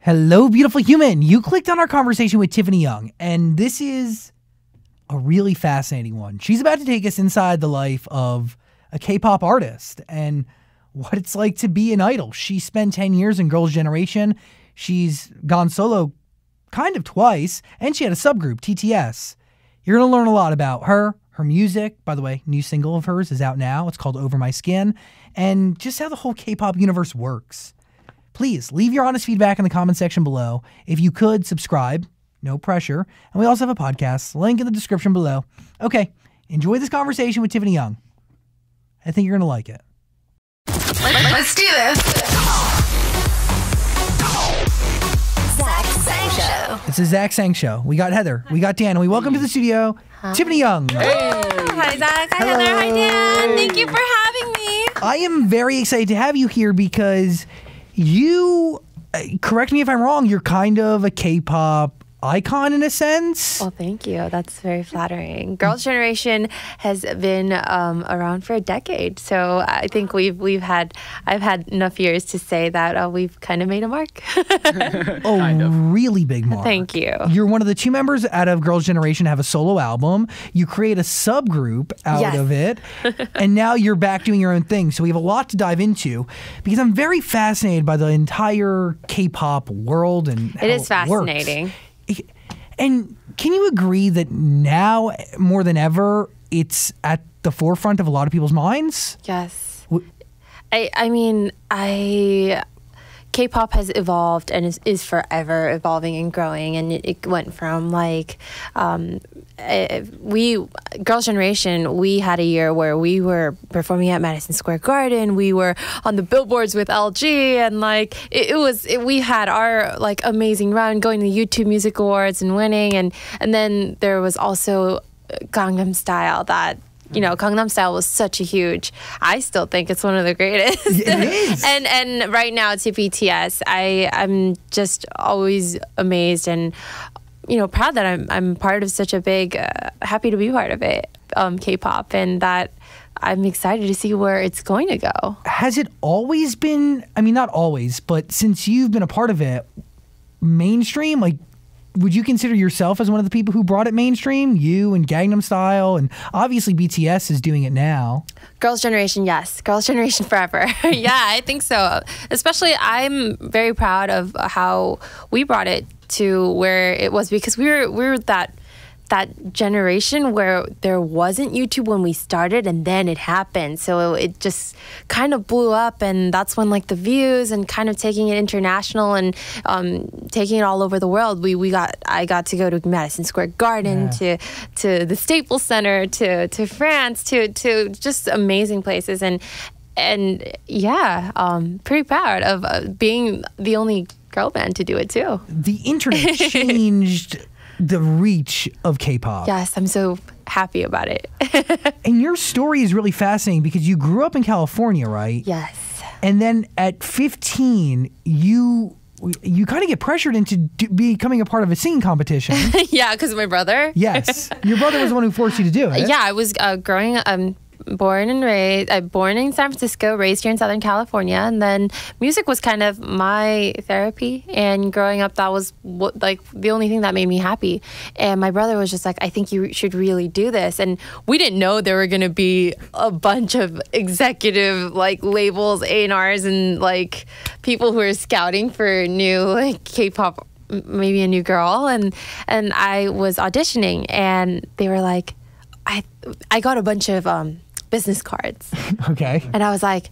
Hello, beautiful human. You clicked on our conversation with Tiffany Young, and this is a really fascinating one. She's about to take us inside the life of a K-pop artist and what it's like to be an idol. She spent 10 years in Girls' Generation. She's gone solo kind of twice, and she had a subgroup, TTS. You're going to learn a lot about her music. By the way, new single of hers is out now. It's called Over My Skin, and just how the whole K-pop universe works. Please leave your honest feedback in the comment section below. If you could, subscribe. No pressure. And we also have a podcast. Link in the description below. Okay, enjoy this conversation with Tiffany Young. I think you're going to like it. Let's do this. Zach Sang Show. It's a Zach Sang Show. We got Heather. We got Dan. And we welcome to the studio, Tiffany Young. Hey. Hi, Zach. Hi, Heather. Hi, Dan. Thank you for having me. I am very excited to have you here because you, correct me if I'm wrong, you're kind of a K-pop icon in a sense. Well, thank you. That's very flattering. Girls' Generation has been around for a decade, so I think I've had enough years to say that we've kind of made a mark. Really big mark. Thank you. You're one of the two members out of Girls' Generation to have a solo album. You create a subgroup out of it, and now you're back doing your own thing. So we have a lot to dive into because I'm very fascinated by the entire K-pop world and how it is fascinating. Works. And can you agree that now more than ever, it's at the forefront of a lot of people's minds? Yes. I mean, K-pop has evolved and is forever evolving and growing, and it went from like Girls' Generation, we had a year where we were performing at Madison Square Garden. We were on the billboards with LG, and like we had our like amazing run going to the YouTube Music Awards and winning, and then there was also Gangnam Style that. You know, Gangnam Style was such a huge. I still think it's one of the greatest. It is. and right now to BTS, I'm just always amazed and proud that I'm part of such a big, happy to be part of it, K-pop, and that I'm excited to see where it's going to go. Has it always been? I mean, not always, but since you've been a part of it, mainstream, like. Would you consider yourself as one of the people who brought it mainstream? You and Gangnam Style, and obviously BTS is doing it now. Girls' Generation, yes. Girls' Generation forever. Yeah, I think so. Especially, I'm very proud of how we brought it to where it was because we were that generation where there wasn't YouTube when we started, and then it happened. So it just kind of blew up, and that's when like the views and kind of taking it international and taking it all over the world. I got to go to Madison Square Garden, to the Staples Center, to France, to just amazing places, and pretty proud of being the only girl band to do it too. The internet changed the reach of K-pop. Yes, I'm so happy about it. And your story is really fascinating because you grew up in California, right? Yes. And then at 15, you kind of get pressured into becoming a part of a singing competition. Yeah, because of my brother. Yes. Your brother was the one who forced you to do it. Yeah, I was born in San Francisco, raised here in Southern California, and then music was kind of my therapy. And growing up, that was the only thing that made me happy. And my brother was just like, I think you should really do this. And we didn't know there were going to be a bunch of executive like labels, A&Rs, and like people who are scouting for new like K-pop, maybe a new girl. And I was auditioning, and they were like, I got a bunch of business cards. Okay. And I was like,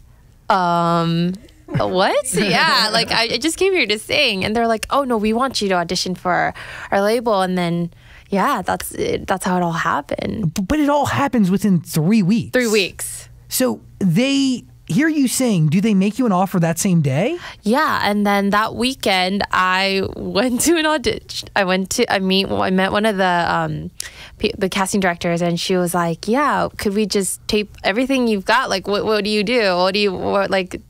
what? Yeah, like I just came here to sing. And they're like, oh no, we want you to audition for our label. And then, yeah, that's how it all happened. But it all happens within 3 weeks. 3 weeks. So they hear you sing. Do they make you an offer that same day? Yeah, and then that weekend I went to an audition. I met one of the casting directors, and she was like, "Yeah, could we just tape everything you've got? Like, what do you do?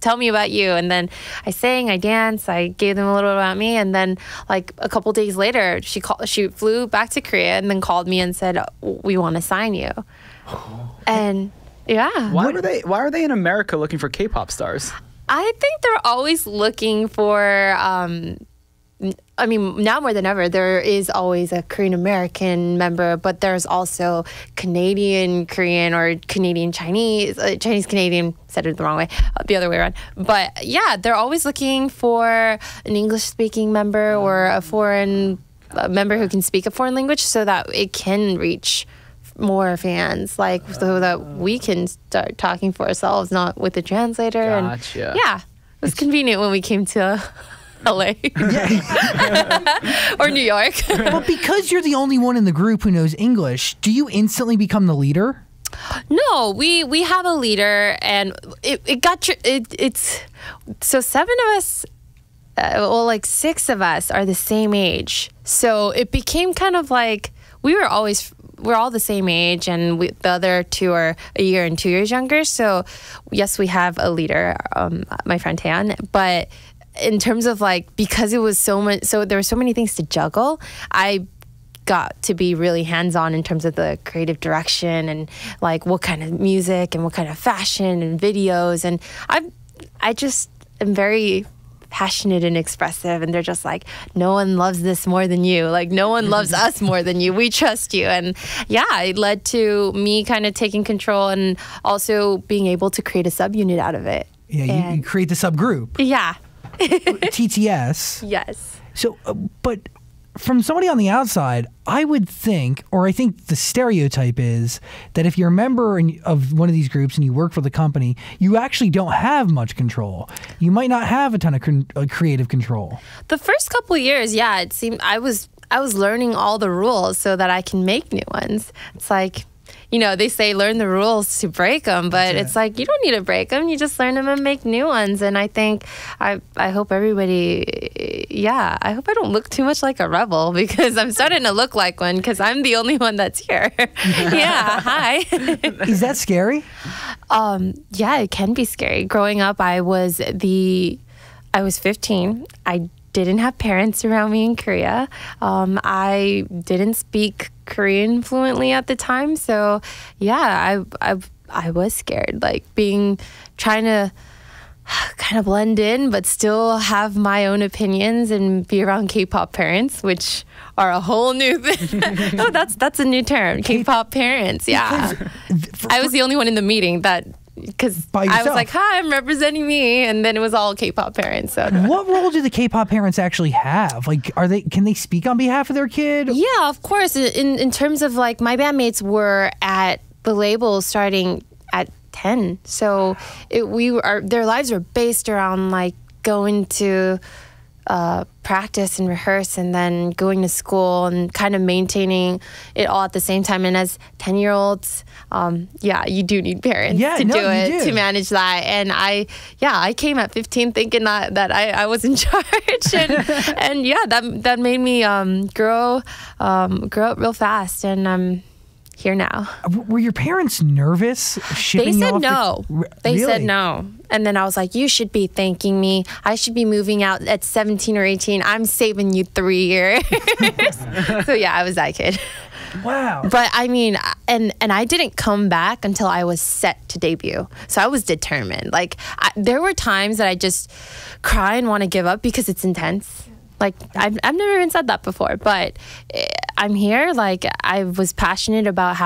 Tell me about you." And then I sang, I danced, I gave them a little about me, and then like a couple days later, she flew back to Korea and then called me and said, "We want to sign you." And yeah. Why are they in America looking for K-pop stars? I think they're always looking for I mean, now more than ever, there is always a Korean American member, but there's also Canadian Korean or Canadian Chinese, Chinese Canadian, said it the wrong way, the other way around. But yeah, they're always looking for an English speaking member or a foreign member who can speak a foreign language so that it can reach more fans, like so that we can start talking for ourselves, not with a translator. Gotcha. And yeah, it was convenient when we came to LA or New York. But because you're the only one in the group who knows English, do you instantly become the leader? No, we have a leader, and it's so 7 of us. Well, like 6 of us are the same age, so it became kind of like we're all the same age, and the other 2 are a year and 2 years younger. So yes, we have a leader, my friend Tan, but in terms of like, because it was so there were so many things to juggle, I got to be really hands-on in terms of the creative direction and like what kind of music and what kind of fashion and videos. And I just am very passionate and expressive, and they're just like, no one loves this more than you. Like, no one loves us more than you. We trust you. And yeah, it led to me kind of taking control and also being able to create a subunit out of it. Yeah, you create the subgroup. Yeah. TTS. Yes. So, but from somebody on the outside, I would think, or I think the stereotype is that if you're a member of one of these groups and you work for the company, you actually don't have much control. You might not have a ton of creative control. The first couple of years, yeah, it seemed I was learning all the rules so that I can make new ones. It's like, you know, they say learn the rules to break them, but it's like, you don't need to break them. You just learn them and make new ones. And I think I hope everybody, I hope I don't look too much like a rebel, because I'm starting to look like one because I'm the only one that's here. Yeah, hi. Is that scary? Yeah, it can be scary. Growing up, I was 15. I didn't have parents around me in Korea. I didn't speak Korean fluently at the time, so yeah, I was scared, like trying to kind of blend in, but still have my own opinions and be around K-pop parents, which are a whole new thing. Oh, that's a new term, K-pop parents. Yeah, I was the only one in the meeting because I was like, hi, I'm representing me, and then it was all K-pop parents. So what role do the K-pop parents actually have? Like, can they speak on behalf of their kid? Yeah, of course. In terms of like, my bandmates were at the label starting at 10, so their lives were based around like going to practice and rehearse, and then going to school and kind of maintaining it all at the same time. And as 10-year-olds, you do need parents to manage that. And I came at 15 thinking that I was in charge, and yeah, that made me grow up real fast, and I'm here now. Were your parents nervous shipping They you said off no. They Really? said no. And then I was like, you should be thanking me. I should be moving out at 17 or 18. I'm saving you 3 years. So yeah, I was that kid. Wow. But I mean, and I didn't come back until I was set to debut. So I was determined. Like, there were times that I just cry and want to give up because it's intense. Like, I've never even said that before, but I'm here. Like, I was passionate about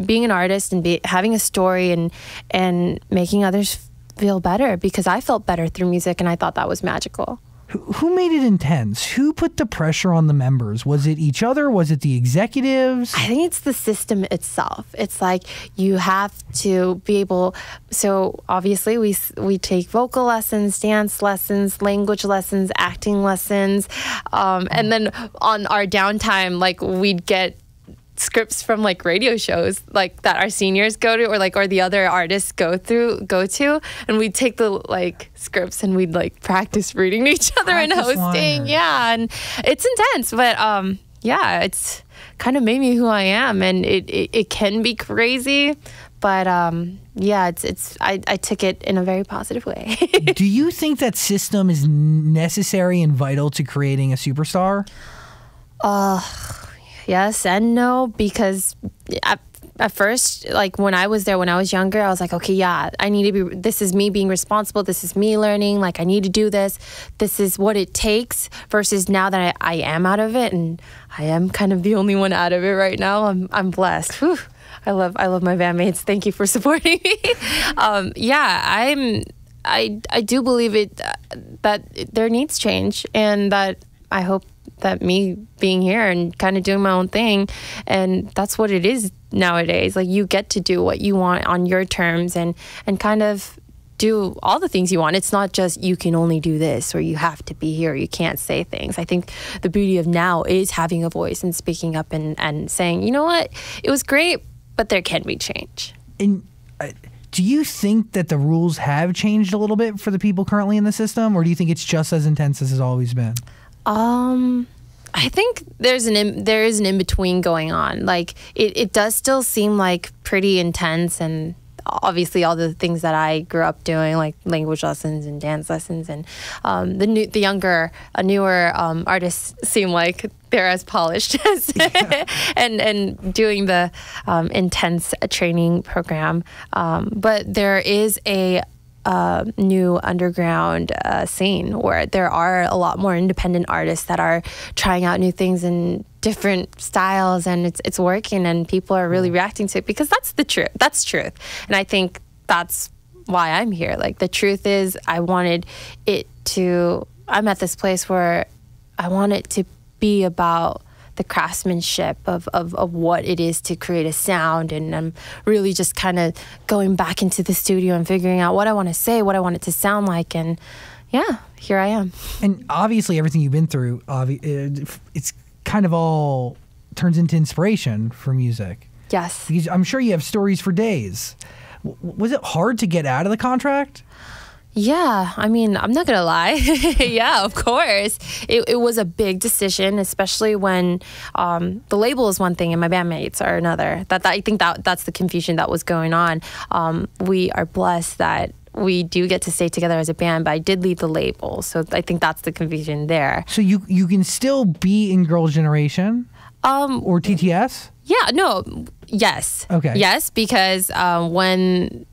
being an artist and having a story and making others feel better, because I felt better through music, and I thought that was magical. Who made it intense? Who put the pressure on the members? Was it each other? Was it the executives? I think it's the system itself. It's like you have to be able. So obviously we take vocal lessons, dance lessons, language lessons, acting lessons, and then on our downtime, like, we'd get scripts from like radio shows like that our seniors go to, or the other artists go to, and we'd take the like scripts and we'd like practice reading to each other and hosting. Liners. Yeah, and it's intense, but it's kind of made me who I am, and it can be crazy, but I took it in a very positive way. Do you think that system is necessary and vital to creating a superstar? Yes and no, because at first, like when I was there, when I was younger, I was like, okay, yeah, I need to be, this is me being responsible. This is me learning. Like, I need to do this. This is what it takes. Versus now that I am out of it, and I am kind of the only one out of it right now. I'm blessed. Whew. I love my bandmates. Thank you for supporting me. I do believe that there needs change, and that I hope that me being here and kind of doing my own thing, and that's what it is nowadays. Like, you get to do what you want on your terms, and kind of do all the things you want. It's not just you can only do this, or you have to be here, or you can't say things. I think the beauty of now is having a voice and speaking up and saying, you know what, it was great, but there can be change. And do you think that the rules have changed a little bit for the people currently in the system, or do you think it's just as intense as it's always been? I think there is an in-between going on. Like, it does still seem like pretty intense, and obviously all the things that I grew up doing, like language lessons and dance lessons, and the newer artists seem like they're as polished as and doing the intense training program. But there is a new underground scene where there are a lot more independent artists that are trying out new things and different styles, and it's working, and people are really reacting to it, because that's the truth. That's truth. And I think that's why I'm here. Like, the truth is, I'm at this place where I want it to be about the craftsmanship of what it is to create a sound, and I'm really just kind of going back into the studio and figuring out what I want to say, what I want it to sound like, and yeah, here I am. And obviously everything you've been through, it's kind of all turns into inspiration for music. Yes. Because I'm sure you have stories for days. Was it hard to get out of the contract? Yeah, I mean, I'm not gonna lie. Yeah, of course. It was a big decision, especially when the label is one thing and my bandmates are another. I think that's the confusion that was going on. We are blessed that we do get to stay together as a band, but I did leave the label, so I think that's the confusion there. So you can still be in Girls' Generation or TTS? Yeah, no, yes. Okay. Yes, because when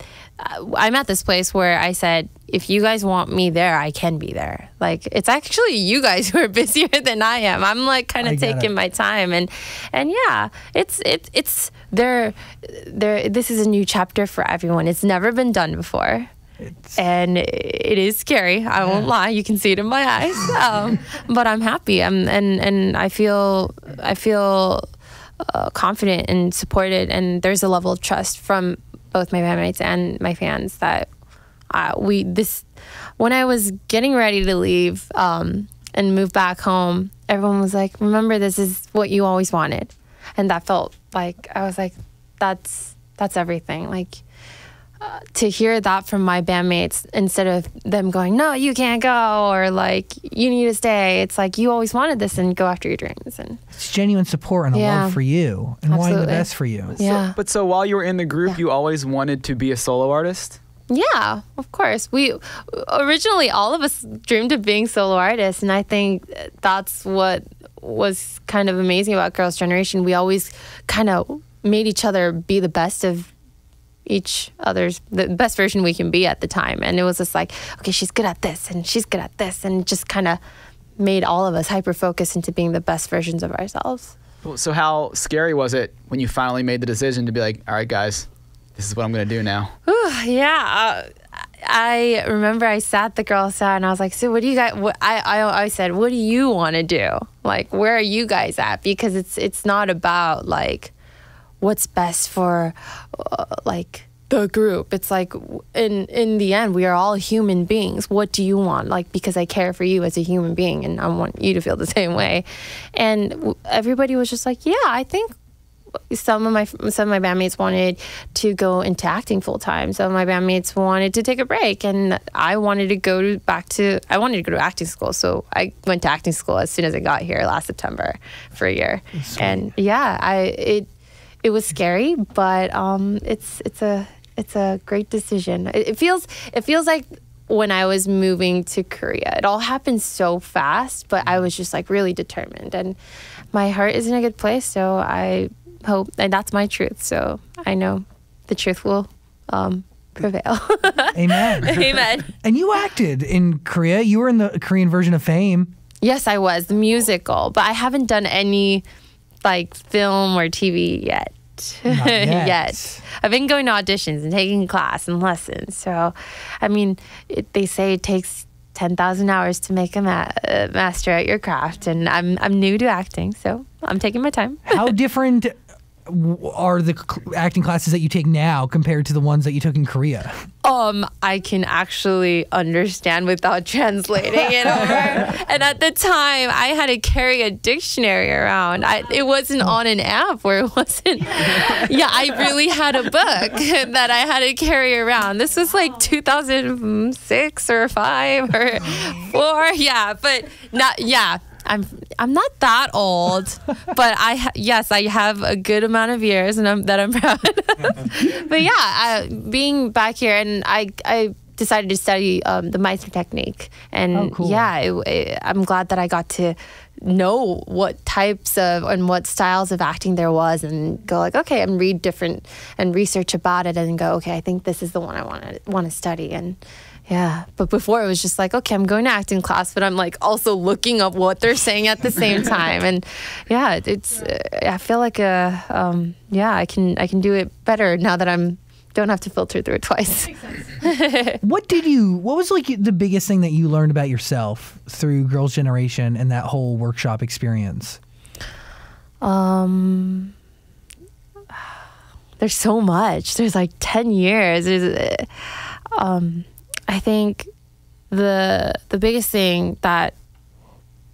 I'm at this place where I said, if you guys want me there, I can be there. Like, it's actually you guys who are busier than I am. I'm like kind of taking my time, and yeah, it's there. This is a new chapter for everyone. It's never been done before. And it is scary. I won't lie. You can see it in my eyes. But I'm happy. And I feel confident and supported. And there's a level of trust from both my bandmates and my fans that when I was getting ready to leave and move back home, everyone was like, remember, this is what you always wanted. And that felt like, I was like, that's everything. Like, to hear that from my bandmates, instead of them going, no, you can't go, or like, you need to stay, it's like, you always wanted this, and go after your dreams. And it's genuine support and a love for you and wanting the best for you. Yeah. So while you were in the group, you always wanted to be a solo artist? Yeah, of course. We originally, all of us dreamed of being solo artists, and I think that's what was kind of amazing about Girls' Generation. We always kind of made each other be the best of the best version we can be at the time. And it was just like, okay, she's good at this and she's good at this, and just kind of made all of us hyper-focus into being the best versions of ourselves. So how scary was it when you finally made the decision to be like, all right, guys, this is what I'm going to do now? Yeah. I remember I sat the girls down and I was like, so what do you guys, I said, what do you want to do? Like, where are you guys at? Because it's not about like what's best for like the group. It's like, in the end, we are all human beings. What do you want? Like, because I care for you as a human being, and I want you to feel the same way. And everybody was just like, yeah, I think some of my bandmates wanted to go into acting full time. Some of my bandmates wanted to take a break, and I wanted to go to acting school. So I went to acting school as soon as I got here last September for a year. Sweet. And yeah, it was scary, but it's a great decision. It feels like when I was moving to Korea, it all happened so fast, but I was just like really determined, and my heart is in a good place. So I hope, and that's my truth. So I know the truth will prevail. Amen. Amen. And you acted in Korea. You were in the Korean version of Fame. Yes, I was the musical, but I haven't done any like film or TV yet. Not yet. I've been going to auditions and taking class and lessons. So, I mean, they say it takes 10,000 hours to make a master at your craft, and I'm new to acting, so I'm taking my time. How different are the acting classes that you take now compared to the ones that you took in Korea? I can actually understand without translating it over. And at the time, I had to carry a dictionary around. It wasn't on an app where it wasn't. Yeah, I really had a book that I had to carry around. This was like 2006 or 5 or 4. Yeah, but not. Yeah. I'm not that old, but yes, I have a good amount of years, and I'm proud of. But yeah, being back here, and I decided to study the Meissner technique, and cool. yeah, I'm glad that I got to know what types of and what styles of acting there was, and go like, okay, and read different and research about it, and go, okay, I think this is the one I want to study. And yeah, but before it was just like, okay, I'm going to acting class, but I'm like also looking up what they're saying at the same time. And yeah, it's I feel like yeah, I can do it better now that don't have to filter through it twice. What was like the biggest thing that you learned about yourself through Girls' Generation and that whole workshop experience? There's so much. There's like 10 years. I think the biggest thing that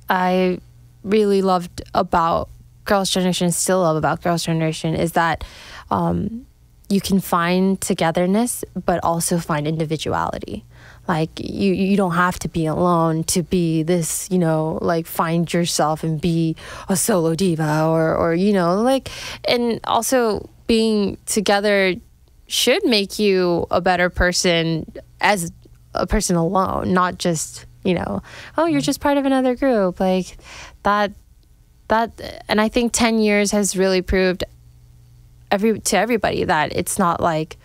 I really loved about Girls' Generation, still love about Girls' Generation, is that you can find togetherness, but also find individuality. Like you don't have to be alone to be this, like find yourself and be a solo diva or like, and also being together should make you a better person as a person alone, not just, oh, you're just part of another group like that. And I think 10 years has really proved to everybody that it's not like,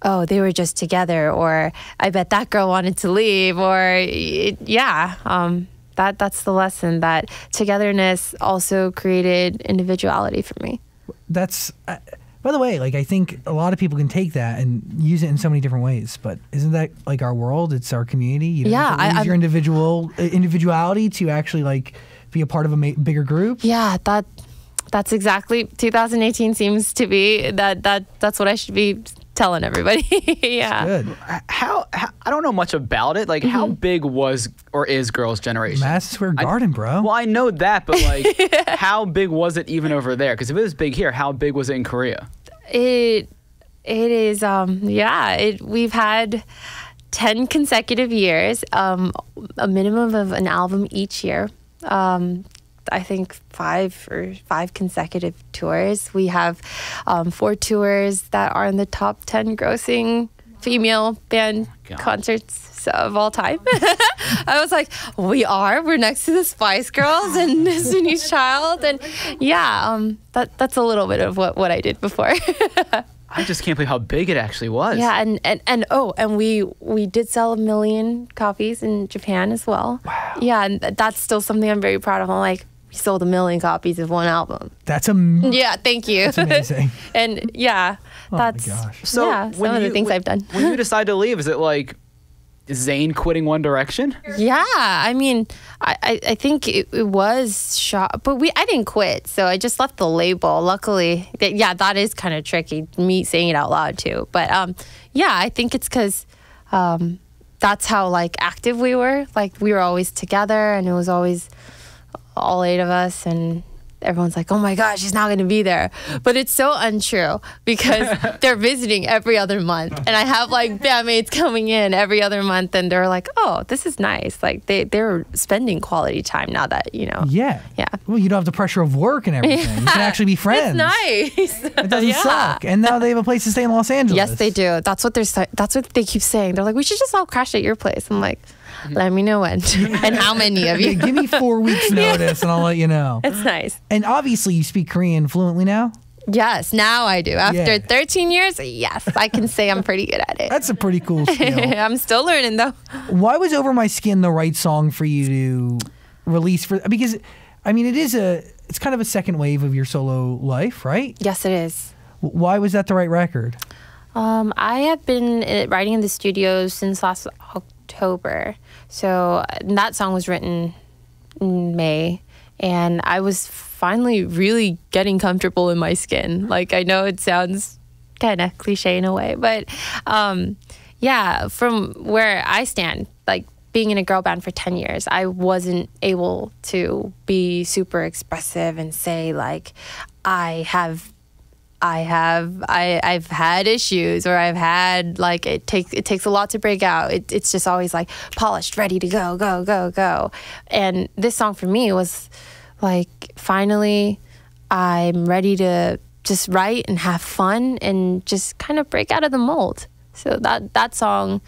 oh, they were just together, or I bet that girl wanted to leave, or that's the lesson, that togetherness also created individuality for me. That's by the way, like, I think a lot of people can take that and use it in so many different ways, but isn't that like our world? It's our community. You don't have to lose your individuality to actually like be a part of a bigger group. Yeah, that's exactly 2018 seems to be that's what I should be telling everybody. Yeah. Good. How I don't know much about it. Like, how big was or is Girls' Generation? Madison Square Garden, bro. Well, I know that, but like, how big was it even over there? Because if it was big here, how big was it in Korea? It is. We've had 10 consecutive years, a minimum of an album each year. I think 5 consecutive tours. We have 4 tours that are in the top 10 grossing female band concerts of all time. I was like, we're next to the Spice Girls and Destiny's Child, and that's a little bit of what I did before. I just can't believe how big it actually was. Yeah, and we did sell 1 million copies in Japan as well. Wow. Yeah, and that's still something I'm very proud of. I'm like, we sold 1 million copies of one album. That's yeah, thank you. That's amazing. And yeah, that's my gosh. some of the things I've done. When you decide to leave, is it like Zayn quitting One Direction? Yeah, I mean, I think it was shot, but I didn't quit, so I just left the label. Luckily, that is kind of tricky, me saying it out loud too. But I think it's because that's how like active we were. Like, we were always together, and it was always all 8 of us, and everyone's like, oh my gosh, she's not going to be there. But it's so untrue, because they're visiting every other month, and I have like bandmates coming in every other month, and they're like, oh, this is nice. Like, they're spending quality time now that, Yeah. Yeah. Well, you don't have the pressure of work and everything. You can actually be friends. It's nice. It doesn't suck. And now they have a place to stay in Los Angeles. Yes, they do. That's what they keep saying. They're like, we should just all crash at your place. I'm like, let me know when and how many of you. Give me 4 weeks notice and I'll let you know. It's nice. And obviously you speak Korean fluently now? Yes, now I do. After Yeah. 13 years, yes, I can say I'm pretty good at it. That's a pretty cool skill. I'm still learning though. Why was Over My Skin the right song for you to release for? Because, I mean, it's kind of a second wave of your solo life, right? Yes, it is. Why was that the right record? I have been writing in the studio since last October. So that song was written in May, and I was finally really getting comfortable in my skin. Like, I know it sounds kind of cliche in a way, but yeah, from where I stand, like being in a girl band for 10 years, I wasn't able to be super expressive and say like, I've had issues, or I've had like it takes a lot to break out. It's just always like polished, ready to go. And this song for me was like, finally I'm ready to just write and have fun and just kind of break out of the mold. So that song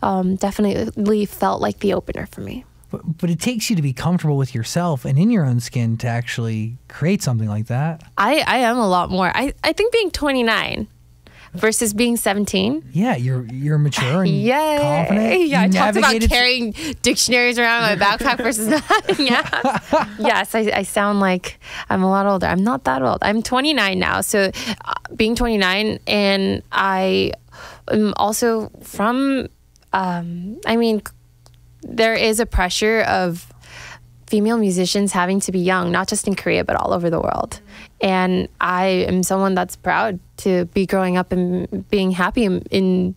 definitely felt like the opener for me. But it takes you to be comfortable with yourself and in your own skin to actually create something like that. I am a lot more. I think being 29 versus being 17. Yeah, you're mature and Yay. confident. Yeah, I You talked about navigated- carrying dictionaries around in my backpack versus not. Yeah. Yes, I sound like I'm a lot older. I'm not that old. I'm 29 now. So being 29, and I am also from, I mean, there is a pressure of female musicians having to be young, not just in Korea, but all over the world. And I am someone that's proud to be growing up and being happy in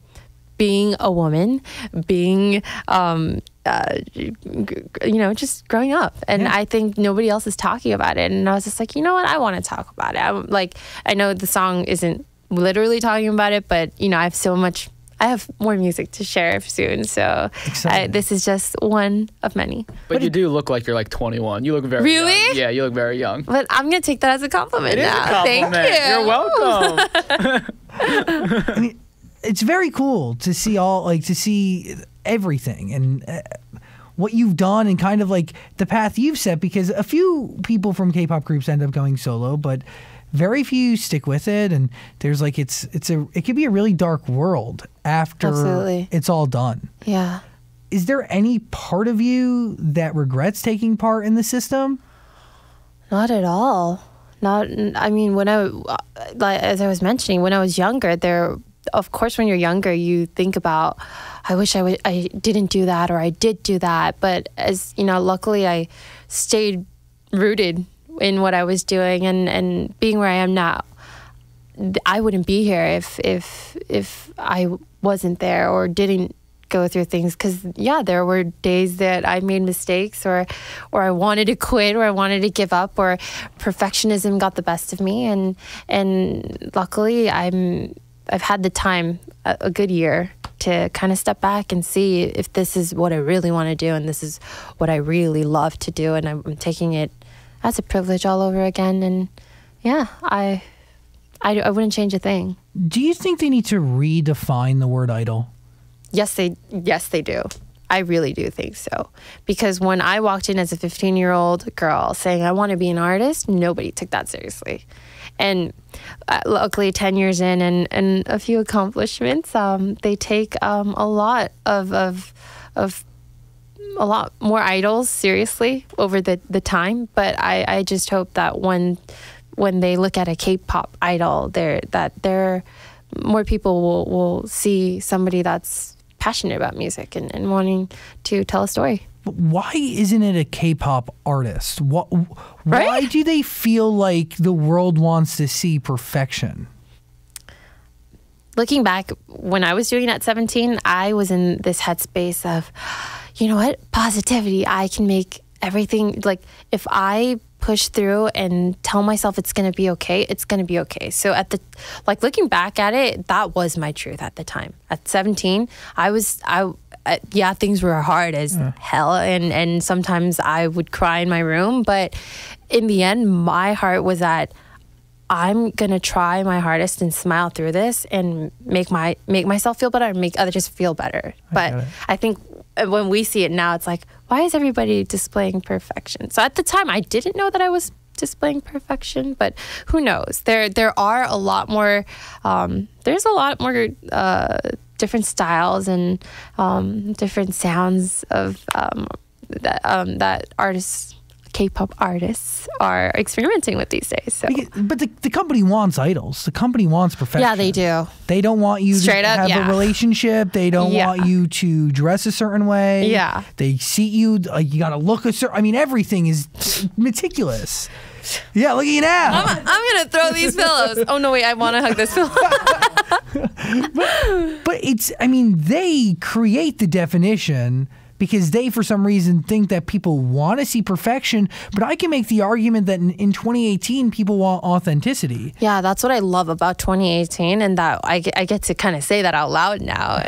being a woman, being, just growing up. And I think nobody else is talking about it. And I was just like, you know what? I want to talk about it. I'm like, I know the song isn't literally talking about it, but, I have more music to share soon, so this is just one of many. But you do look like you're like 21. You look very Really? young. Yeah, you look very young. But I'm gonna take that as a compliment It is now. a compliment. Thank you. You're welcome. I mean, it's very cool to see everything and what you've done and kind of like the path you've set, because a few people from K-pop groups end up going solo, but very few stick with it, and there's like it could be a really dark world after Absolutely. it's all done. Yeah. Is there any part of you that regrets taking part in the system? Not at all. I mean, as I was mentioning, when I was younger, of course, when you're younger, you think about, I wish I didn't do that, or I did do that. But as you know, luckily I stayed rooted in what I was doing, and being where I am now. I wouldn't be here if I wasn't there or didn't go through things, because there were days that I made mistakes, or I wanted to quit, or I wanted to give up, or perfectionism got the best of me, and luckily I've had the time, a good year, to kind of step back and see if this is what I really want to do, and this is what I really love to do, and I'm taking it as a privilege all over again. And I wouldn't change a thing. Do you think they need to redefine the word idol? Yes, they do. I really do think so. Because when I walked in as a 15-year-old girl saying I want to be an artist, nobody took that seriously. And luckily, 10 years in and a few accomplishments, they take a lot of a lot more idols seriously over the time. But I just hope that when they look at a K-pop idol, more people will see somebody that's passionate about music and wanting to tell a story. But why isn't it a K-pop artist? Why Right? do they feel like the world wants to see perfection? Looking back, when I was doing it at 17, I was in this headspace of, you know what, positivity. I can make everything, like, if I push through and tell myself it's going to be okay, it's going to be okay. So looking back at it, that was my truth at the time. At 17, things were hard as hell, and sometimes I would cry in my room, but in the end, my heart was that I'm gonna try my hardest and smile through this and make myself feel better and make others feel better. But I think when we see it now, it's like, why is everybody displaying perfection? So at the time, I didn't know that I was displaying perfection, but who knows? There are a lot more. There's a lot more different styles and different sounds of that artists. K-pop artists are experimenting with these days. So. But the company wants idols. The company wants perfection. Yeah, they do. They don't want you Straight to up, have yeah. a relationship. They don't want you to dress a certain way. Yeah. They see you, like, you got to look a certain... I mean, everything is meticulous. Yeah, look at you now. I'm going to throw these pillows. Oh, no, wait, I want to hug this pillow. But it's... I mean, they create the definition... because they, for some reason, think that people want to see perfection. But I can make the argument that in 2018, people want authenticity. Yeah, that's what I love about 2018, and that I get to kind of say that out loud now.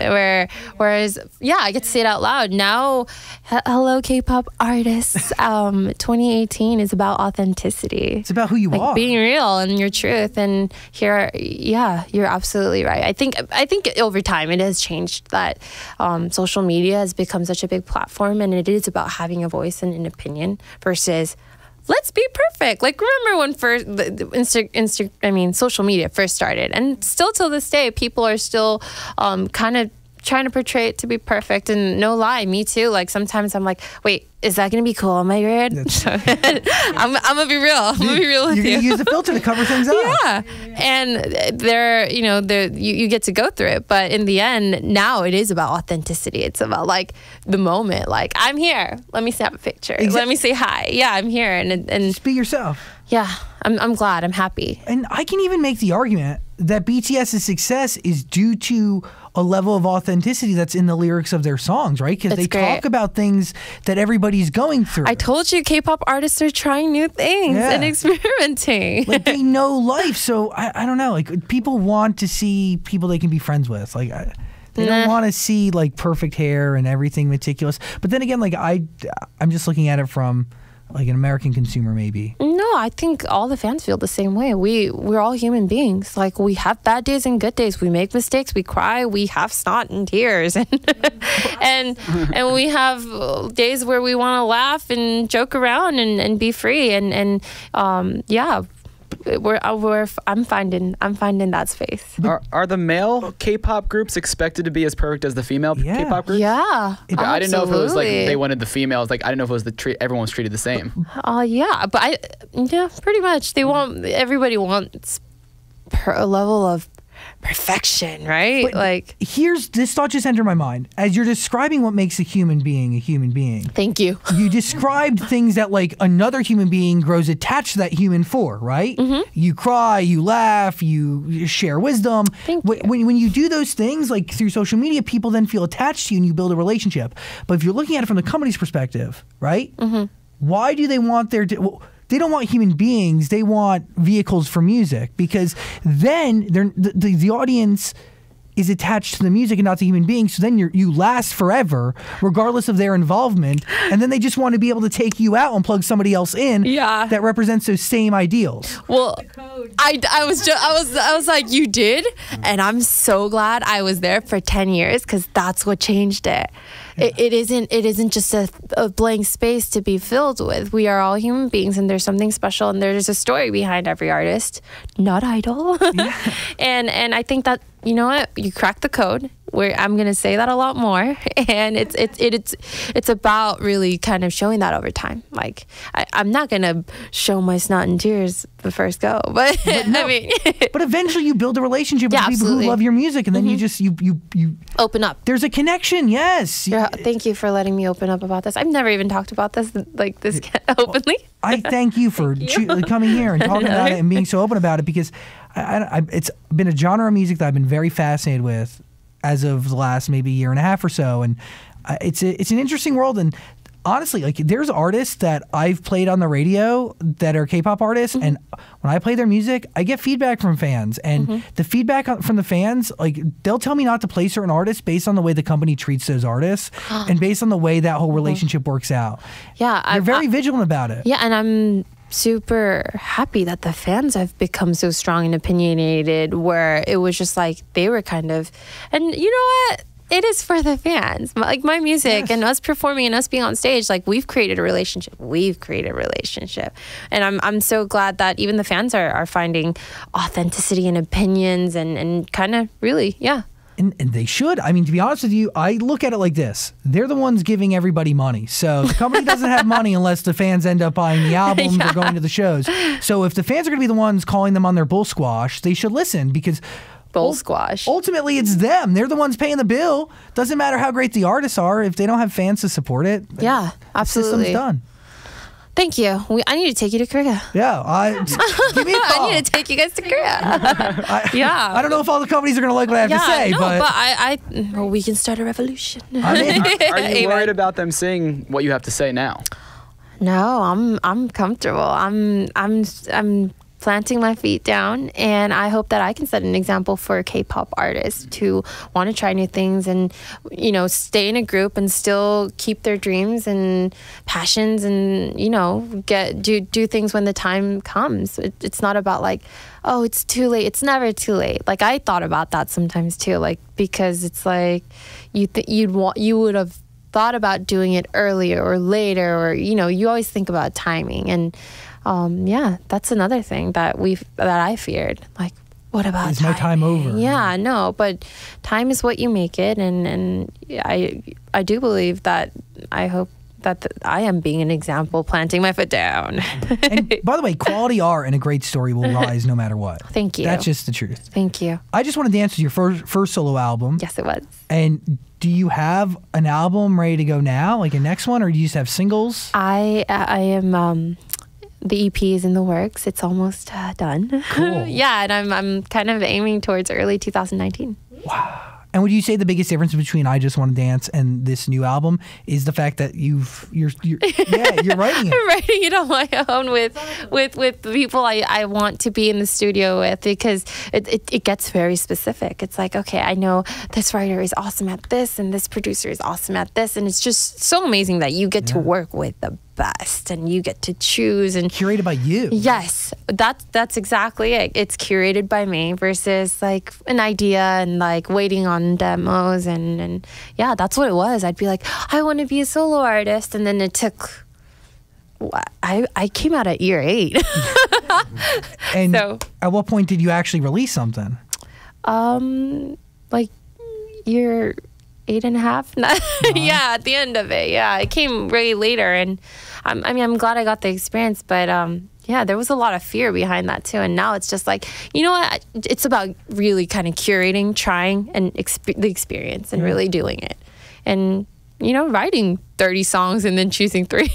Whereas, yeah, I get to say it out loud now. Hello, K-pop artists. 2018 is about authenticity. It's about who you are, being real and your truth. And here, yeah, you're absolutely right. I think over time it has changed that social media has become such a big platform, and it is about having a voice and an opinion versus let's be perfect. Like, remember when first social media first started, and still till this day people are still kind of trying to portray it to be perfect. And no lie, me too. Like, sometimes I'm like, wait, is that gonna be cool on my grid? I'm gonna be real. I'm gonna be real with you. You're gonna use the filter to cover things up. Yeah, and you get to go through it. But in the end, now it is about authenticity. It's about like the moment. Like, I'm here. Let me snap a picture. Let me say hi. Yeah, I'm here. And just be yourself. Yeah, I'm glad. I'm happy. And I can even make the argument that BTS's success is due to a level of authenticity that's in the lyrics of their songs, right? Because they talk about things that everybody's going through. I told you, K-pop artists are trying new things and experimenting. Like, they know life, so I don't know. Like, people want to see people they can be friends with. Like, they don't want to see like perfect hair and everything meticulous. But then again, like I'm just looking at it from like an American consumer, maybe. No, I think all the fans feel the same way. We're all human beings. Like, we have bad days and good days. We make mistakes. We cry. We have snot and tears, and and we have days where we want to laugh and joke around and be free. And yeah. I'm finding that space. Are the male K-pop groups expected to be as perfect as the female K-pop groups? Yeah, I didn't know if it was like they wanted the females. Like, I didn't know if it was everyone was treated the same. Yeah, but pretty much everybody wants a level of perfection, right? But like, this thought just entered my mind as you're describing what makes a human being a human being. Thank you. You described things that like another human being grows attached to that human for, right? Mm-hmm. You cry, you laugh, you share wisdom. Thank you. When you do those things, like through social media, people then feel attached to you and you build a relationship. But if you're looking at it from the company's perspective, right? Mm-hmm. Why do they want they don't want human beings. They want vehicles for music, because then the audience is attached to the music and not to human beings. So then you last forever, regardless of their involvement. And then they just want to be able to take you out and plug somebody else in that represents those same ideals. Well, I was like, you did, and I'm so glad I was there for 10 years, because that's what changed it. Yeah. It isn't just a blank space to be filled with. We are all human beings, and there's something special, and there's a story behind every artist, not idol. Yeah. and I think that, you know what, you cracked the code. I'm gonna say that a lot more, and it's about really kind of showing that over time. Like, I'm not gonna show my snot and tears the first go, but no. I mean, but eventually you build a relationship with people who love your music, and then you just you open up. There's a connection. Yes. Yeah, thank you for letting me open up about this. I've never even talked about this like this openly. I thank you for coming here and talking about it and being so open about it, because it's been a genre of music that I've been very fascinated with as of the last maybe year and a half or so, and it's an interesting world. And honestly, like, there's artists that I've played on the radio that are K-pop artists, and when I play their music, I get feedback from fans, and the feedback from the fans, like, they'll tell me not to play certain artists based on the way the company treats those artists and based on the way that whole relationship works out. Yeah, they're very vigilant about it. Yeah, and I'm super happy that the fans have become so strong and opinionated, where it was just like they were kind of, and you know what? it is for the fans. Like my music and us performing and us being on stage, like we've created a relationship. And I'm so glad that even the fans are finding authenticity and opinions and kind of really, yeah. And they should. I mean, to be honest with you, I look at it like this. They're the ones giving everybody money. So the company doesn't have money unless the fans end up buying the albums or going to the shows. So if the fans are going to be the ones calling them on their bull squash, they should listen because bull squash. Ultimately, it's them. They're the ones paying the bill. Doesn't matter how great the artists are. If they don't have fans to support it, yeah, absolutely. The system's done. Thank you. I need to take you to Korea. Yeah, give me a call. I need to take you guys to Korea. I don't know if all the companies are going to like what I have to say, but well, we can start a revolution. Are you worried about them seeing what you have to say now? No, I'm comfortable. I'm planting my feet down, and I hope that I can set an example for K-pop artists to want to try new things and, you know, stay in a group and still keep their dreams and passions and, you know, do things when the time comes. It's not about like, oh, it's too late. It's never too late. Like I thought about that sometimes too, like because it's like you would have thought about doing it earlier or later, or you know, you always think about timing. And yeah, that's another thing that I feared. Like, what about is my time over? Yeah, no, but time is what you make it, and I do believe that. I hope that I am being an example, planting my foot down. And by the way, quality art and a great story will rise no matter what. Thank you. That's just the truth. Thank you. I just want to dance with your first solo album. Yes, it was. And do you have an album ready to go now, like a next one, or do you just have singles? I am. The EP is in the works. It's almost done. Cool. Yeah, and I'm kind of aiming towards early 2019. Wow. And would you say the biggest difference between I Just Want to Dance and this new album is the fact that you're writing it? I'm writing it on my own with the people I want to be in the studio with, because it gets very specific. It's like, okay, I know this writer is awesome at this and this producer is awesome at this, and it's just so amazing that you get to work with the best and you get to choose and curated by you. Yes, that's exactly it. It's curated by me versus like an idea and like waiting on demos and yeah, that's what it was. I'd be like, I want to be a solo artist, and then it took. I came out at year 8. And so, at what point did you actually release something? Like year 8.5. Yeah, at the end of it. Yeah, it came way later, and I'm glad I got the experience, but yeah, there was a lot of fear behind that too. And now it's just like, you know what? It's about really kind of curating, trying, and the experience, and really doing it, and you know, writing 30 songs and then choosing 3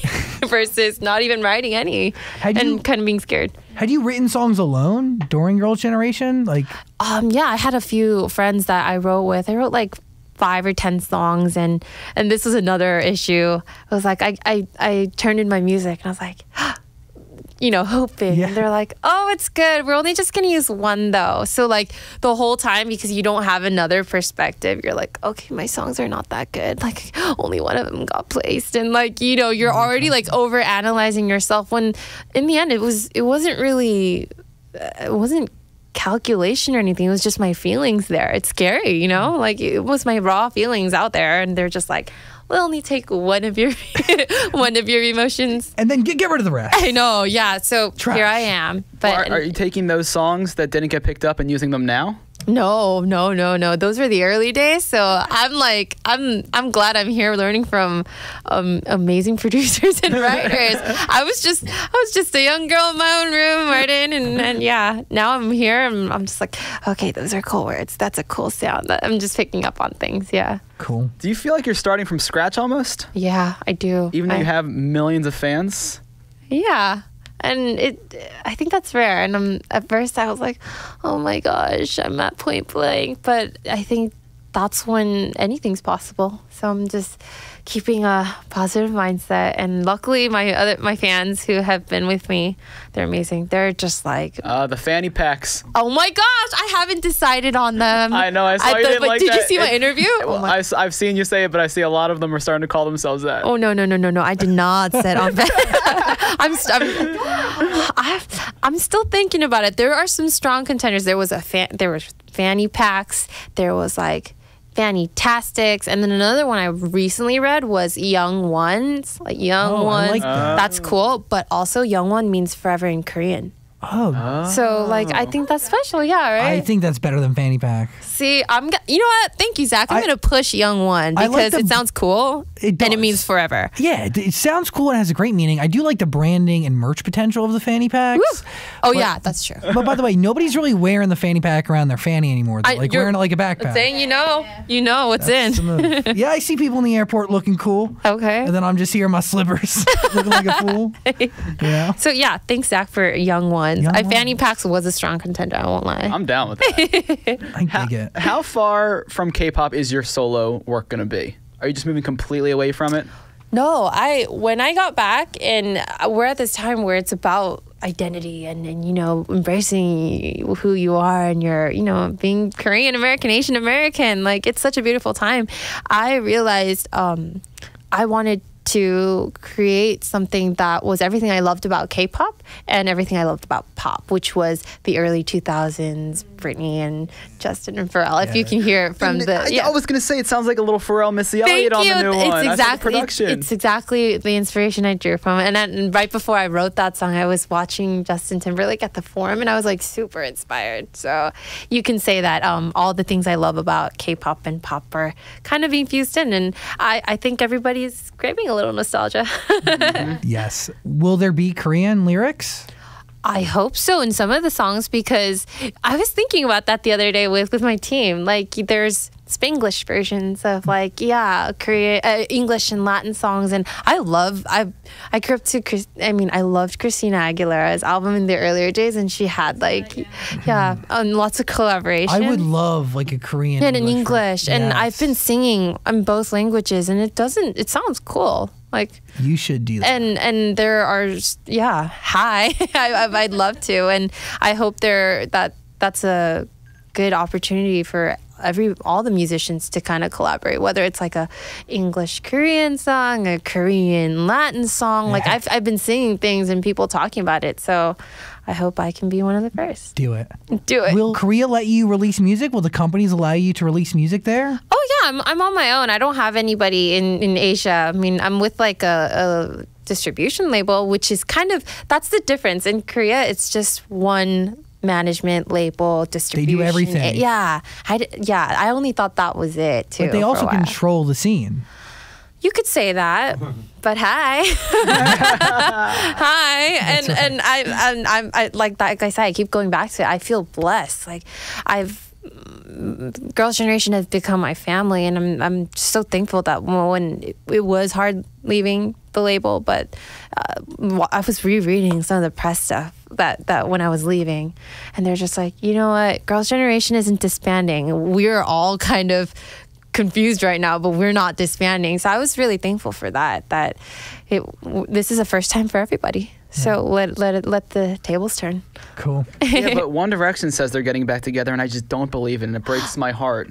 versus not even writing any and kind of being scared. Had you written songs alone during Girl Generation? Like, yeah, I had a few friends that I wrote with. I wrote like 5 or 10 songs, and this was another issue. I was like, I turned in my music and I was like, you know, hoping. Yeah. And they're like, oh, it's good. We're only just going to use one though. So like the whole time, because you don't have another perspective, you're like, okay, my songs are not that good. Like only one of them got placed. And like, you know, you're already like over analyzing yourself, when in the end it wasn't calculation or anything. It was just my feelings there. It's scary, you know, like it was my raw feelings out there, and they're just like, we'll only take one of your emotions and then get rid of the rest. I know, yeah. So Trash. Here I am. But are you taking those songs that didn't get picked up and using them now? No. Those were the early days. So I'm glad I'm here learning from amazing producers and writers. I was just a young girl in my own room writing, and yeah, now I'm here and I'm just like, okay, those are cool words. That's a cool sound. I'm just picking up on things. Yeah. Cool. Do you feel like you're starting from scratch almost? Yeah, I do. Even though you have millions of fans? Yeah. And I think that's rare. And at first I was like, oh my gosh, I'm at point blank. But I think that's when anything's possible. So I'm just keeping a positive mindset. And luckily my fans who have been with me, they're amazing. They're just like the fanny packs. Oh my gosh, I haven't decided on them. I know, I saw you didn't like did that. You see my interview? Well, I've seen you say it, but I see a lot of them are starting to call themselves that. Oh no! I did not set on that. I'm still thinking about it. There are some strong contenders. There was fanny packs. There was like Fanny-tastics. And then another one I recently read was Young Ones. Like Young Oh, I Ones. like that. That's cool. But also Young One means forever in Korean. Oh, So like I think that's special. Yeah, right? I think that's better than fanny pack. See, you know what? Thank you, Zach. I'm going to push Young One I like because it sounds cool It and it does. means forever. Yeah, it sounds cool and has a great meaning. I do like the branding and merch potential of the fanny packs. Woo. Oh, yeah, that's true. But by the way, nobody's really wearing the fanny pack around their fanny anymore. They're like you're wearing it like a backpack. Saying you know what's in. It's a move. Yeah, I see people in the airport looking cool. Okay. And then I'm just here in my slippers looking like a fool. Yeah. So yeah, thanks Zach for Young Ones. Young Fanny Ones. Packs was a strong contender. I won't lie. I'm down with that. I dig it. How far from K-pop is your solo work gonna be? Are you just moving completely away from it? No, when I got back, and we're at this time where it's about identity and embracing who you are and your being Korean American, Asian American. Like it's such a beautiful time. I realized I wanted to create something that was everything I loved about K-pop and everything I loved about pop, which was the early 2000s, Britney and Justin and Pharrell. If you can hear it from I was gonna say it sounds like a little Pharrell Missy Elliott on the new one. I saw the production. It's exactly the inspiration I drew from. And right before I wrote that song, I was watching Justin Timberlake at the Forum, and I was like super inspired. So you can say that all the things I love about K-pop and pop are kind of infused in, and I think everybody's craving a little nostalgia. Yes. Will there be Korean lyrics? I hope so in some of the songs, because I was thinking about that the other day with my team. Like there's Spanglish versions of Korean, English and Latin songs, and I grew up to I loved Christina Aguilera's album in the earlier days, and she had lots of collaboration. I would love like a Korean. and in English, and Yes. I've been singing in both languages, and it sounds cool. Like You should do that. and there are hi I'd love to, and I hope that's a good opportunity for all the musicians to kind of collaborate, whether it's like a English Korean song, a Korean Latin song. Like I've been singing things and people talking about it, so I hope I can be one of the first. Do it. Do it. Will Korea let you release music? Will the companies allow you to release music there? Oh yeah, I'm on my own. I don't have anybody in Asia. I mean, I'm with like a distribution label, which is that's the difference. In Korea, it's just one management label, distribution. everything. Yeah. I only thought that was it too. But they for a also while. control the scene. You could say that, but hi, hi, and I like I said, I keep going back to it. I feel blessed. Like Girls' Generation has become my family, and I'm so thankful that when it was hard leaving the label, but I was rereading some of the press stuff that when I was leaving, and they're just like, you know what, Girls' Generation isn't disbanding. We're all kind of confused right now, but we're not disbanding. So I was really thankful for that this is a first time for everybody. So let the tables turn. Cool. Yeah, but One Direction says they're getting back together, and I just don't believe it, and it breaks my heart.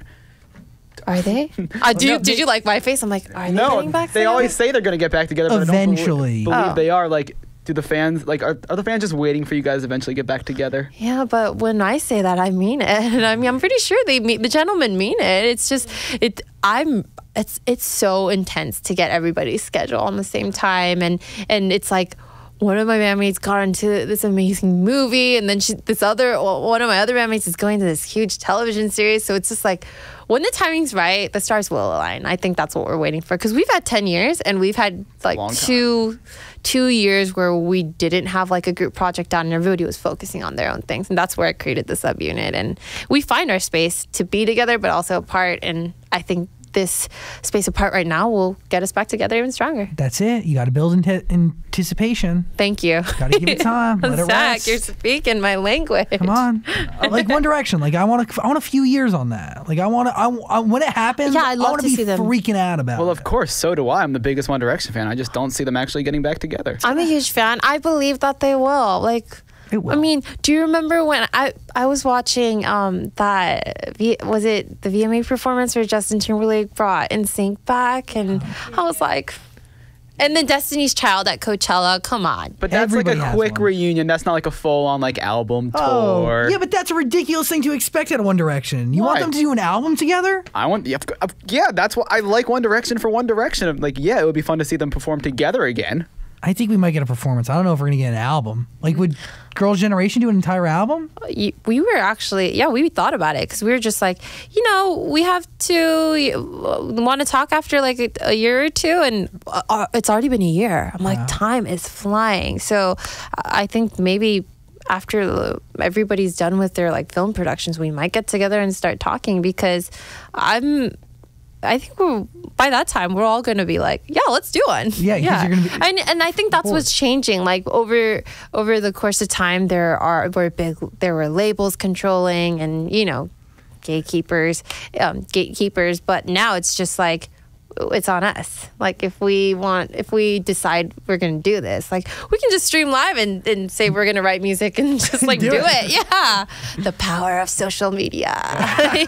Are they? Did you like my face? I'm like, are they getting back they together? always say they're going to get back together, but Eventually. I don't believe they are. Like, do the fans, like, are the fans just waiting for you guys to eventually get back together? Yeah, but when I say that, I mean it. And I mean, I'm pretty sure the gentlemen mean it. It's just, it's so intense to get everybody's schedule on the same time. And it's like, one of my bandmates got into this amazing movie, and then one of my other bandmates is going to this huge television series. So it's just like, when the timing's right, the stars will align. I think that's what we're waiting for, because we've had 10 years, and we've had like two years where we didn't have like a group project on, and everybody was focusing on their own things, and that's where I created the subunit. And we find our space to be together, but also apart. And I think this space apart right now will get us back together even stronger. That's it. You got to build anticipation. Thank you. Got to give it time. Let it Zach, rest. you're speaking my language. Come on. Like One Direction. Like I want a few years on that. Like I when it happens, Yeah, I'd love I want to be see them. freaking out about Well, it. of course, so do I. I'm the biggest One Direction fan. I just don't see them actually getting back together. I'm a huge fan. I believe that they will. Like, It will. I mean, do you remember when I was watching was it the VMA performance where Justin Timberlake brought NSYNC back, and I was like, And then Destiny's Child at Coachella. Come on. But that's Everybody like a has quick one. reunion. That's not like a full-on like album tour. Yeah, but that's a ridiculous thing to expect out of One Direction. You want Why? them to do an album together? I want, yeah, that's what I like. One Direction for One Direction. Like, yeah, it would be fun to see them perform together again. I think we might get a performance. I don't know if we're gonna get an album. Like, would Girls' Generation do an entire album? We were actually, we thought about it because we were just like, we have to want to talk after like a year or two, and it's already been a year. I'm like, time is flying. So I think maybe after everybody's done with their like film productions, we might get together and start talking, because I think by that time we're all going to be like, yeah, let's do one. Yeah, 'cause you're gonna be- and I think that's what's changing. Like over the course of time, there were labels controlling and gatekeepers, but now it's just like, it's on us. Like if we decide we're gonna do this, like we can just stream live and say we're gonna write music and just like do it. Yeah, the power of social media.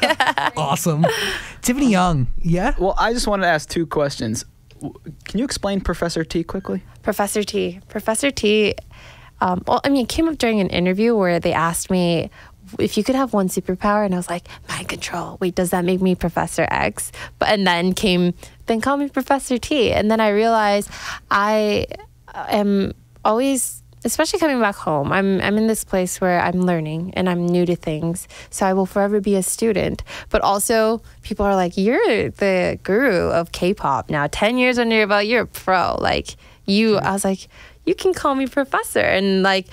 Yeah. Awesome. Tiffany Young. Yeah. Well, I just wanted to ask 2 questions. Can you explain Professor T quickly? Professor T. Well, I mean, it came up during an interview where they asked me if you could have one superpower, and I was like, mind control. Wait, does that make me Professor X? And then call me Professor T. And then I realized I am always, especially coming back home, I'm in this place where I'm learning and I'm new to things. So I will forever be a student. But also people are like, you're the guru of K-pop now. 10 years under your belt, you're a pro. Like I was like, you can call me professor. And like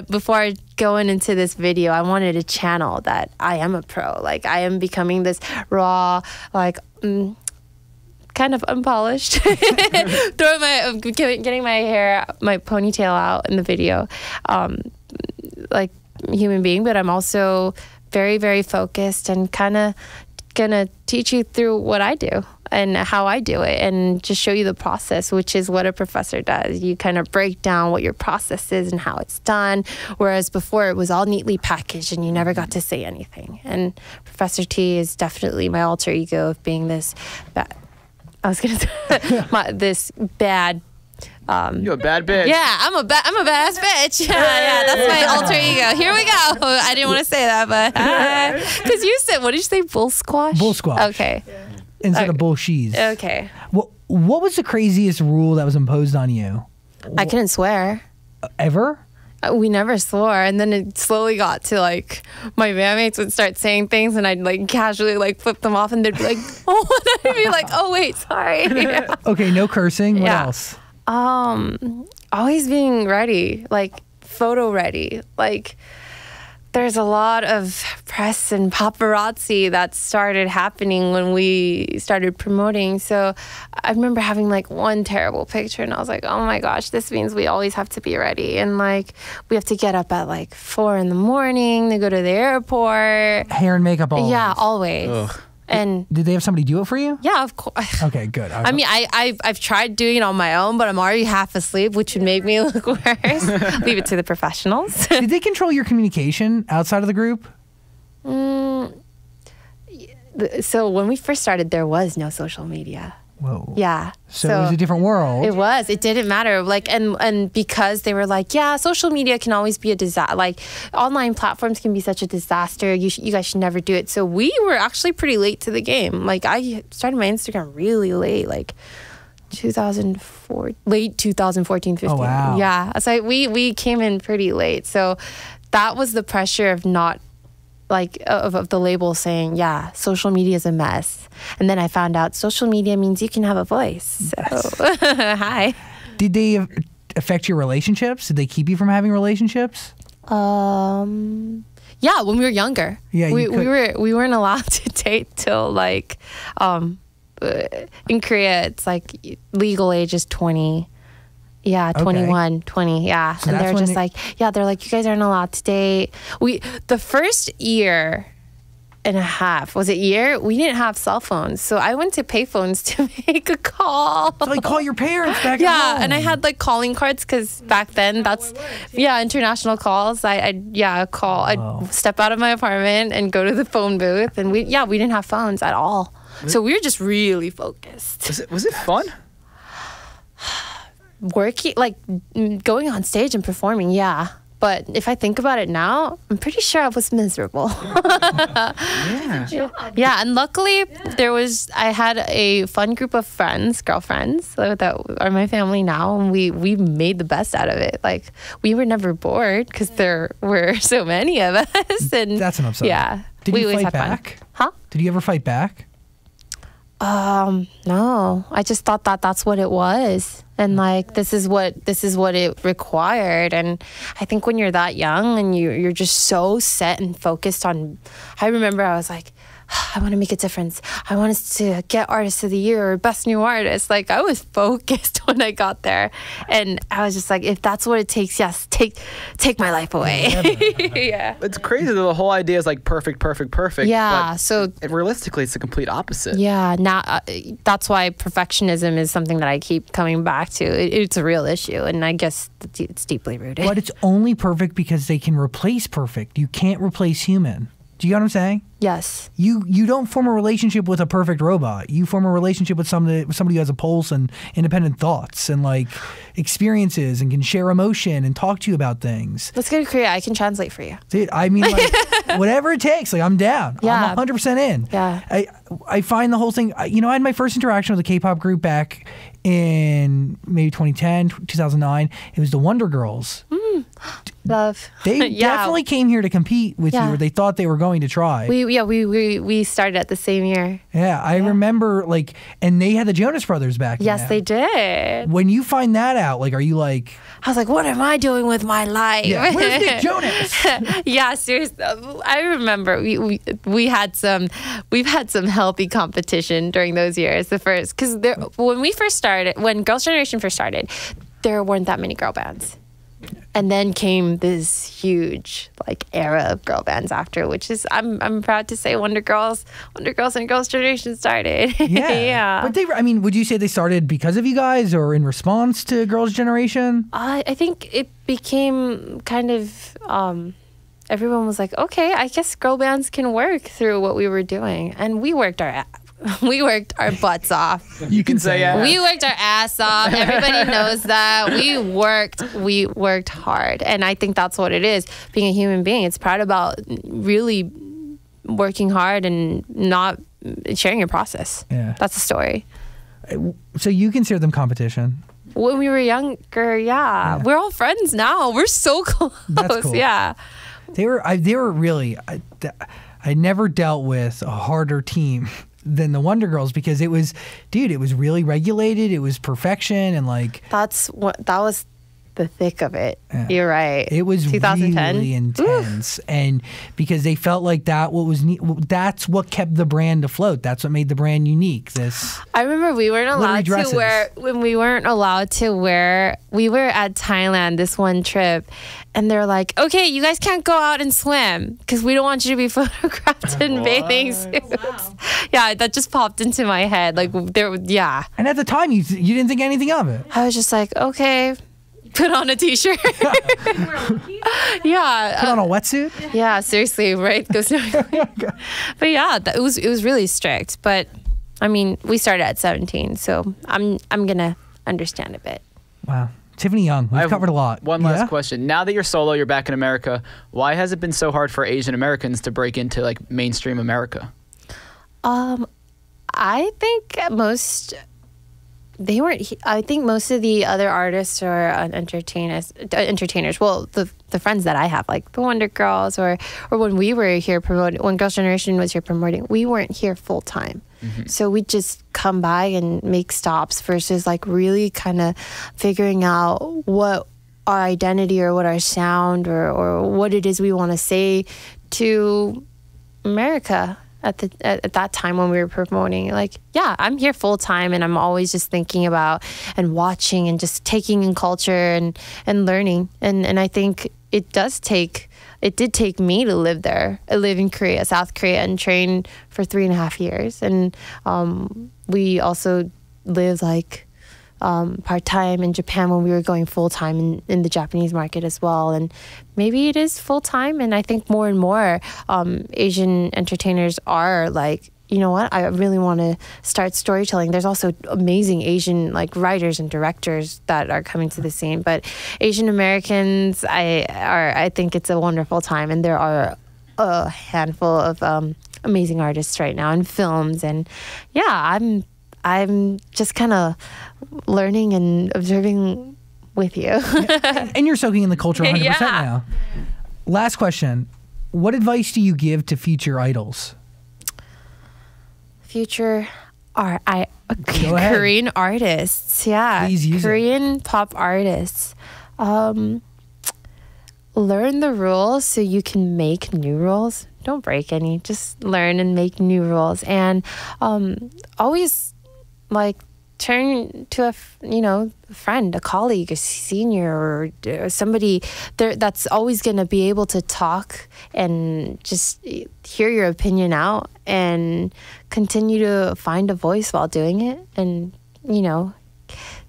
before I going into this video, I wanted to channel that I am a pro. Like I am becoming this raw, like kind of unpolished, getting my hair, my ponytail out in the video, like human being. But I'm also very, very focused and kind of gonna teach you through what I do and how I do it, and just show you the process, which is what a professor does. You kind of break down what your process is and how it's done, whereas before it was all neatly packaged and you never got to say anything. And Professor T is definitely my alter ego of being this bad. I was gonna say this bad. You're a bad bitch. Yeah, I'm a badass bitch. Yeah, that's my alter ego. Here we go. I didn't want to say that, but because you said, what did you say? Bull squash. Bull squash. Okay. Instead of bull shees. Okay. What was the craziest rule that was imposed on you? I couldn't swear. Ever? We never swore, and then it slowly got to like my bandmates would start saying things, and I'd like casually like flip them off, and they'd be like, "Oh," and I'd be like, "Oh wait, sorry." Okay, no cursing. What Yeah. else? Always being ready, like photo ready. Like there's a lot of press and paparazzi that started happening when we started promoting. So I remember having like one terrible picture, and I was like, oh my gosh, this means we always have to be ready. And like we have to get up at like 4 a.m. to go to the airport. Hair and makeup always. Yeah, always. Ugh. And Did they have somebody do it for you? yeah, of course. Okay, good. I mean, I've tried doing it on my own, but I'm already half asleep, which would make me look worse. Leave it to the professionals. Did they control your communication outside of the group? So when we first started, there was no social media. Whoa. Yeah. So it was a different world. It was. It didn't matter. Like, and because they were like, yeah, social media can always be a disaster. Like, online platforms can be such a disaster. You guys should never do it. So we were actually pretty late to the game. Like, I started my Instagram really late, like late 2014, 15. Oh, wow. Yeah. So we came in pretty late. So that was the pressure of not, like of the label saying, yeah, social media is a mess. And then I found out social media means you can have a voice. So hi. Did they affect your relationships? Did they keep you from having relationships? Yeah, when we were younger. Yeah, we weren't allowed to date till like in Korea it's like legal age is 20. Yeah, 21, 20, yeah. So and that's they're when just like, they're like, you guys aren't allowed to date. The first year and a half, was it year? We didn't have cell phones. So I went to payphones to make a call. So like call your parents back at Yeah, home. and I had like calling cards because back then international calls. I'd call. I'd step out of my apartment and go to the phone booth, and we didn't have phones at all. So we were just really focused. Was it fun? working, like going on stage and performing, yeah. But if I think about it now, I'm pretty sure I was miserable. Yeah, and luckily I had a fun group of friends, girlfriends that are my family now, and we made the best out of it. Like we were never bored because there were so many of us, and That's an upside. yeah, Did we you always fight had back? fun. Huh? Did you ever fight back? No, I just thought that that's what it was. And like, this is what it required. And I think when you're that young and you're just so set and focused on, I remember I was like, I want to make a difference. I want us to get Artist of the Year or Best New Artist. Like I was focused when I got there, and I was just like, if that's what it takes, yes, take my life away. Yeah. It's crazy that the whole idea is like perfect. Yeah. But So realistically, it's the complete opposite. yeah, now that's why perfectionism is something that I keep coming back to. It's a real issue, and I guess it's deeply rooted. But it's only perfect because they can replace perfect. You can't replace human. Do you get what I'm saying? Yes. You don't form a relationship with a perfect robot. You form a relationship with somebody who has a pulse and independent thoughts and like experiences and can share emotion and talk to you about things. Let's go to Korea. I can translate for you. Dude, I mean, like, whatever it takes. Like, I'm down. Yeah. I'm 100% in. Yeah. I find the whole thing. I had my first interaction with a K-pop group back in maybe 2010, 2009. It was the Wonder Girls. Love. They Yeah. definitely came here to compete with Yeah. you, or they thought they were going to try. We started at the same year. Yeah, I remember like, and they had the Jonas Brothers back. in Yes, that. they did. When you find that out, like, are you like, I was like, what am I doing with my life? yeah, where's Nick Jonas? Yeah, seriously. I remember we've had some healthy competition during those years. The first, because when Girls' Generation first started, there weren't that many girl bands. And then came this huge like era of girl bands after, which is I'm proud to say Wonder Girls and Girls' Generation started. Yeah. But would you say they started because of you guys or in response to Girls' Generation? I think it became kind of everyone was like, okay, I guess girl bands can work through what we were doing, and we worked our butts off. You can say yeah. We worked our ass off. Everybody knows that. We worked hard. And I think that's what it is. Being a human being, it's proud about really working hard and not sharing your process. Yeah. That's the story. So you consider them competition? When we were younger, yeah. We're all friends now. We're so close. That's cool. Yeah. They were really, I never dealt with a harder team than the Wonder Girls because it was really regulated. It was perfection and like That was the thick of it. Yeah. You're right. It was 2010. really intense, and because they felt like that's what kept the brand afloat. That's what made the brand unique. I remember we weren't allowed dresses. to wear when we weren't allowed to wear. We were at Thailand this one trip, and they're like, "Okay, you guys can't go out and swim because we don't want you to be photographed in bathing suits." Wow. Yeah, that just popped into my head. Like yeah. And at the time, you didn't think anything of it. I was just like, okay. Put on a t-shirt. Yeah. Put on a wetsuit. Yeah, seriously, right? Go snorkeling. But yeah, it was really strict. But I mean, we started at 17, so I'm gonna understand a bit. Wow, Tiffany Young, we've covered a lot. One last question. Now that you're solo, you're back in America. Why has it been so hard for Asian Americans to break into like mainstream America? I think I think most of the other artists or entertainers. Well, the friends that I have, like the Wonder Girls, or when we were here promoting, when Girls' Generation was here promoting, we weren't here full time. Mm-hmm. So we just come by and make stops versus like really kind of figuring out what our identity or what our sound or what it is we want to say to America. At that time when we were promoting, like, yeah, I'm here full time and I'm always just thinking about and watching and just taking in culture and learning. And I think it did take me to live there. I live in Korea, South Korea, and train for 3.5 years. And we also lived like part-time in Japan when we were going full-time in the Japanese market as well. And maybe it is full-time, and I think more and more Asian entertainers are like you know what, I really want to start storytelling. There's also amazing Asian like writers and directors that are coming to the scene, but Asian Americans, I think it's a wonderful time, and there are a handful of amazing artists right now in films, and yeah, I'm just kind of learning and observing with you. And you're soaking in the culture 100% Yeah. now. Last question. What advice do you give to future idols? Future art, Go ahead. Korean artists, yeah, Please use it. Korean pop artists. Learn the rules so you can make new rules. Don't break any. Just learn and make new rules, and always like turn to a friend, a colleague, a senior, or somebody there that's always going to be able to talk and just hear your opinion out and continue to find a voice while doing it, and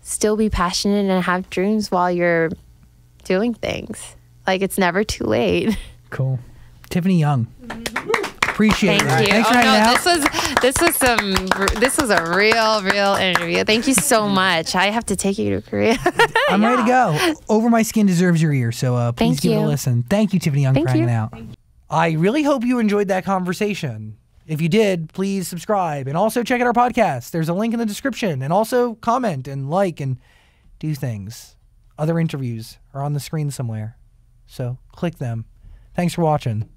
still be passionate and have dreams while you're doing things. Like, it's never too late. Cool. Tiffany Young. Appreciate it. Thank you. Thanks for hanging out. This was a real interview. Thank you so much. I have to take you to Korea. I'm ready to go. Over My Skin deserves your ear, so please Thank give it a you. listen. Thank you, Tiffany Young, Thank for hanging you. out. I really hope you enjoyed that conversation. If you did, please subscribe and also check out our podcast. There's a link in the description, and also comment and like and do things. Other interviews are on the screen somewhere, so click them. Thanks for watching.